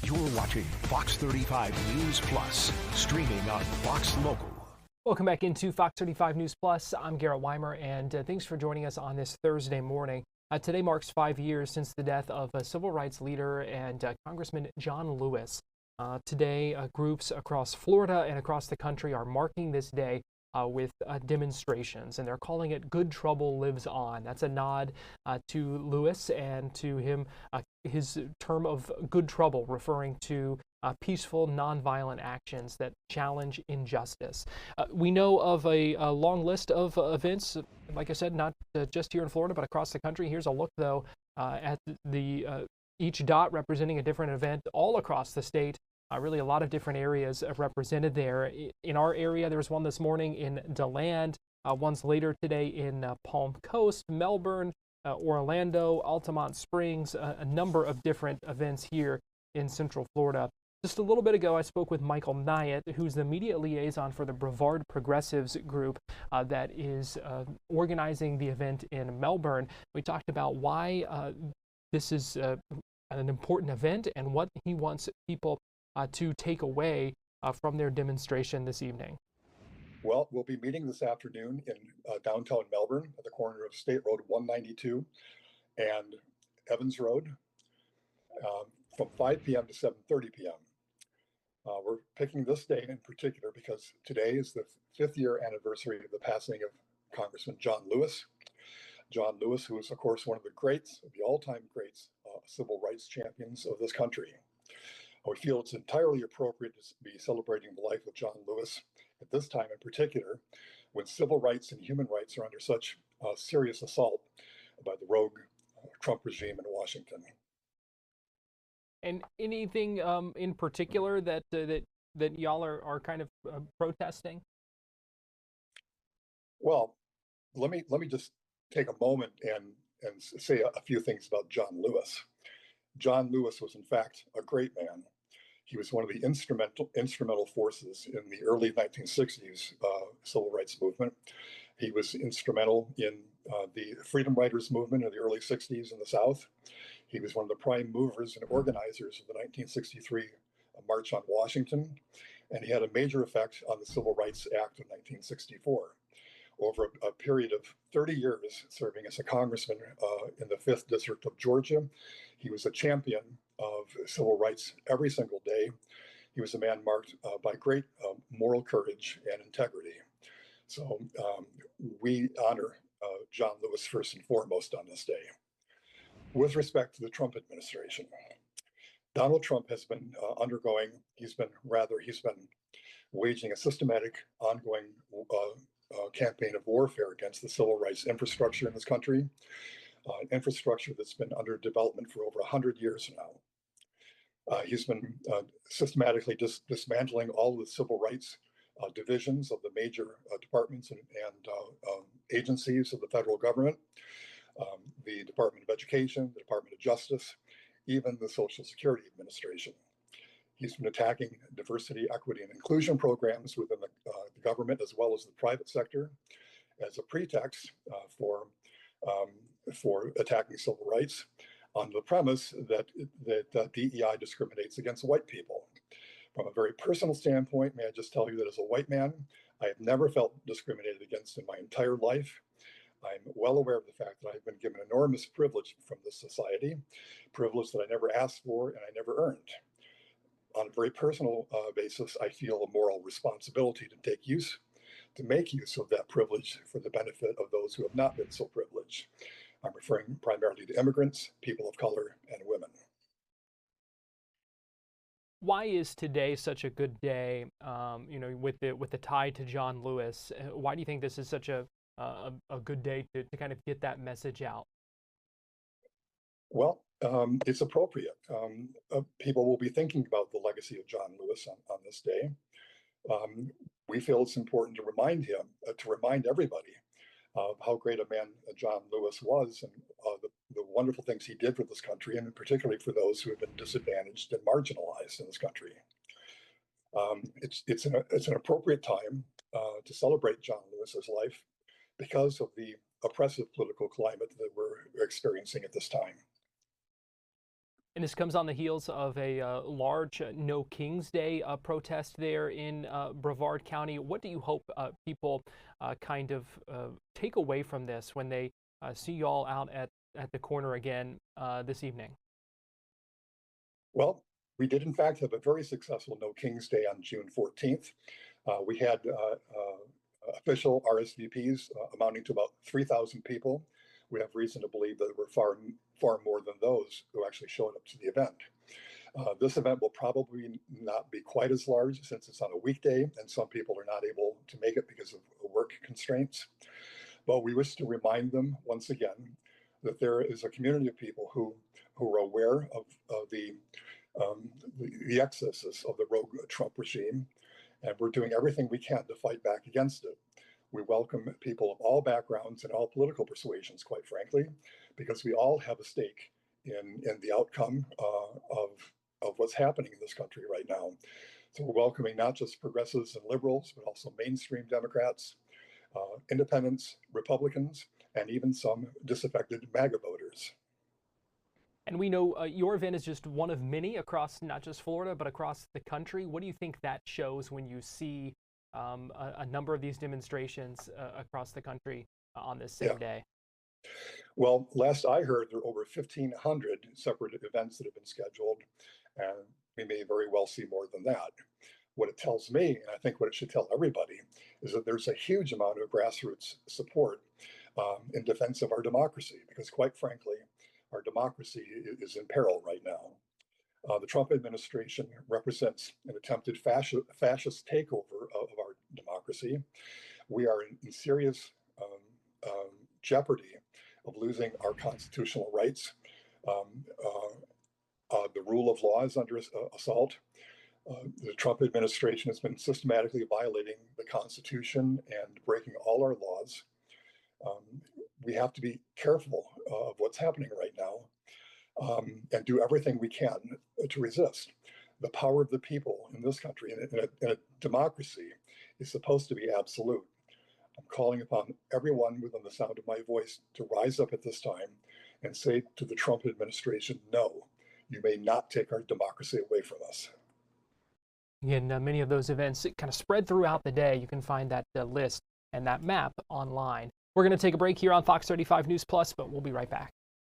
You're watching Fox 35 News Plus, streaming on Fox Local. Welcome back into Fox 35 News Plus. I'm Garrett Wymer, and thanks for joining us on this Thursday morning. Today marks 5 years since the death of civil rights leader and Congressman John Lewis. Today, groups across Florida and across the country are marking this day with demonstrations, and they're calling it Good Trouble Lives On. That's a nod to Lewis and to him, his term of good trouble, referring to peaceful, nonviolent actions that challenge injustice. We know of a long list of events, like I said, not just here in Florida, but across the country. Here's a look, though, at the each dot representing a different event all across the state. Really a lot of different areas represented there. In our area, there was one this morning in DeLand, one's later today in Palm Coast, Melbourne, Orlando, Altamont Springs, a number of different events here in Central Florida. Just a little bit ago, I spoke with Michael Kniat, who's the media liaison for the Brevard Progressives group that is organizing the event in Melbourne. We talked about why this is an important event and what he wants people to take away from their demonstration this evening. Well, we'll be meeting this afternoon in downtown Melbourne at the corner of State Road 192 and Evans Road from 5 p.m. to 7:30 p.m. We're picking this day in particular because today is the 5th year anniversary of the passing of Congressman John Lewis. John Lewis, who is, of course, one of the greats, the all-time greats, civil rights champions of this country. We feel it's entirely appropriate to be celebrating the life of John Lewis at this time in particular, when civil rights and human rights are under such serious assault by the rogue Trump regime in Washington. And anything in particular that y'all are kind of protesting? Well, let me just take a moment and say a few things about John Lewis. John Lewis was in fact a great man. He was one of the instrumental forces in the early 1960s civil rights movement. He was instrumental in the Freedom Riders movement in the early 60s in the South. He was one of the prime movers and organizers of the 1963 March on Washington, and he had a major effect on the Civil Rights Act of 1964. Over a period of 30 years serving as a congressman in the 5th District of Georgia, he was a champion of civil rights every single day. He was a man marked by great moral courage and integrity. So we honor John Lewis first and foremost on this day. With respect to the Trump administration, Donald Trump has been he's been waging a systematic, ongoing campaign of warfare against the civil rights infrastructure in this country, infrastructure that's been under development for over 100 years now. He's been systematically dismantling all the civil rights divisions of the major departments and agencies of the federal government, the Department of Education, the Department of Justice, even the Social Security Administration. He's been attacking diversity, equity, and inclusion programs within the government as well as the private sector as a pretext for attacking civil rights on the premise that DEI discriminates against white people. From a very personal standpoint, may I just tell you that as a white man, I have never felt discriminated against in my entire life. I'm well aware of the fact that I've been given enormous privilege from this society, privilege that I never asked for and I never earned. On a very personal basis, I feel a moral responsibility to make use of that privilege for the benefit of those who have not been so privileged. I'm referring primarily to immigrants, people of color, and women. Why is today such a good day? With the tie to John Lewis, why do you think this is such a good day to kind of get that message out? Well, it's appropriate. People will be thinking about the legacy of John Lewis on this day. We feel it's important to remind everybody of how great a man John Lewis was and the wonderful things he did for this country, and particularly for those who have been disadvantaged and marginalized in this country. It's an appropriate time to celebrate John Lewis's life because of the oppressive political climate that we're experiencing at this time. And this comes on the heels of a large No King's Day protest there in Brevard County. What do you hope people kind of take away from this when they see you all out at the corner again this evening? Well, we did in fact have a very successful No King's Day on June 14th. We had official RSVPs amounting to about 3,000 people. We have reason to believe that there were far more than those who actually showed up to the event. This event will probably not be quite as large since it's on a weekday and some people are not able to make it because of work constraints. But we wish to remind them once again that there is a community of people who are aware of the excesses of the rogue Trump regime, and we're doing everything we can to fight back against it. We welcome people of all backgrounds and all political persuasions, quite frankly, because we all have a stake in the outcome of what's happening in this country right now. So we're welcoming not just progressives and liberals, but also mainstream Democrats, independents, Republicans, and even some disaffected MAGA voters. And we know your event is just one of many across not just Florida, but across the country. What do you think that shows when you see a number of these demonstrations across the country on this same day? Well, last I heard, there are over 1,500 separate events that have been scheduled, and we may very well see more than that. What it tells me, and I think what it should tell everybody, is that there's a huge amount of grassroots support in defense of our democracy, because quite frankly, our democracy is in peril right now. The Trump administration represents an attempted fascist takeover of our democracy. We are in serious jeopardy of losing our constitutional rights. The rule of law is under assault. The Trump administration has been systematically violating the Constitution and breaking all our laws. We have to be careful of what's happening right now and do everything we can to resist. The power of the people in this country, in a democracy, is supposed to be absolute. I'm calling upon everyone within the sound of my voice to rise up at this time and say to the Trump administration, no, you may not take our democracy away from us. Again, many of those events kind of spread throughout the day. You can find that list and that map online. We're going to take a break here on Fox 35 News Plus, but we'll be right back.